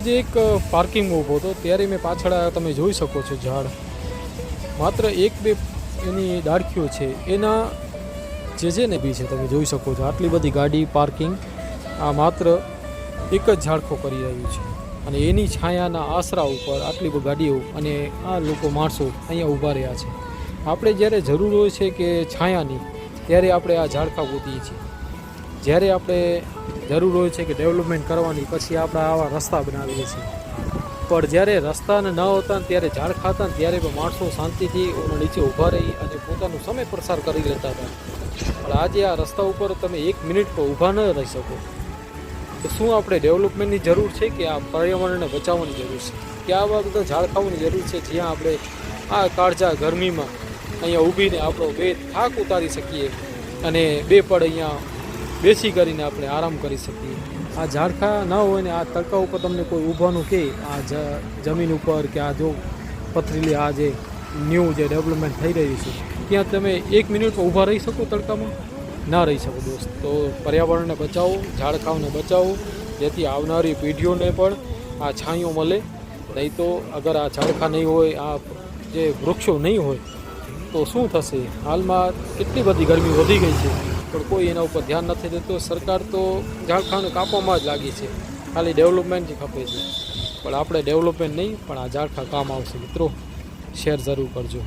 જ એક પાર્કિંગ ઊભો હતો ત્યારે મેં પાછળ તમે જોઈ શકો છો ઝાડ માત્ર એક બે એની ડાળખીઓ છે એના જે ને બી છે તમે જોઈ શકો છો આટલી બધી ગાડી પાર્કિંગ આ માત્ર એક જ ઝાડખો કરી રહ્યું છે અને એની છાયાના આશરા ઉપર આટલી બધી ગાડીઓ અને આ લોકો માણસો અહીંયા ઊભા રહ્યા છે આપણે જ્યારે જરૂર હોય છે કે છાયાની ત્યારે આપણે આ ઝાડખા ગોતીએ છીએ જ્યારે આપણે જરૂર હોય છે કે ડેવલપમેન્ટ કરવાની પછી આપણે આવા રસ્તા બનાવીએ છીએ પણ જ્યારે રસ્તાને ન હોતા ત્યારે ઝાડખા હતા ત્યારે પણ માણસો શાંતિથી નીચે ઊભા રહી અને પોતાનો સમય પસાર કરી લેતા હતા પણ આજે આ રસ્તા ઉપર તમે 1 મિનિટ પણ ઊભા ન રહી શકો તો શું આપણે ડેવલપમેન્ટની જરૂર છે કે આ પર્યાવરણને બચાવવાની જરૂર છે કે આવા બધા ઝાડખાઓની જરૂર છે જ્યાં આપણે આ કાળઝાળ ગરમીમાં અહીંયા ઊભીને આપણો બે થાક ઉતારી શકીએ અને બે પળ અહીંયા બેસી કરીને આપણે આરામ કરી શકીએ આ ઝાડખા ન હોય ને આ તડકા ઉપર તમને કોઈ ઊભાનું કહે આ જમીન ઉપર કે આ જો પથરીલી આ જે ન્યૂ જે ડેવલપમેન્ટ થઈ રહ્યું છે ત્યાં તમે 1 મિનિટમાં ઊભા રહી શકો તડકામાં ના રહી શકો દોસ્ત તો પર્યાવરણને બચાવો ઝાડખાઓને બચાવો જેથી આવનારી પેઢીઓને પણ આ છાંયો મળે નહીં તો અગર આ ઝાડખા નહીં હોય આ જે વૃક્ષો નહીં હોય તો શું થશે હાલમાં કેટલી બધી ગરમી વધી ગઈ છે પણ કોઈ એના ઉપર ધ્યાન નથી દેતું સરકાર તો ઝાડખાને કાપવામાં જ લાગી છે ખાલી ડેવલપમેન્ટ જ ખપે છે પણ આપણે ડેવલપમેન્ટ નહીં પણ આ ઝાડખા કામ આવશે મિત્રો શેર જરૂર કરજો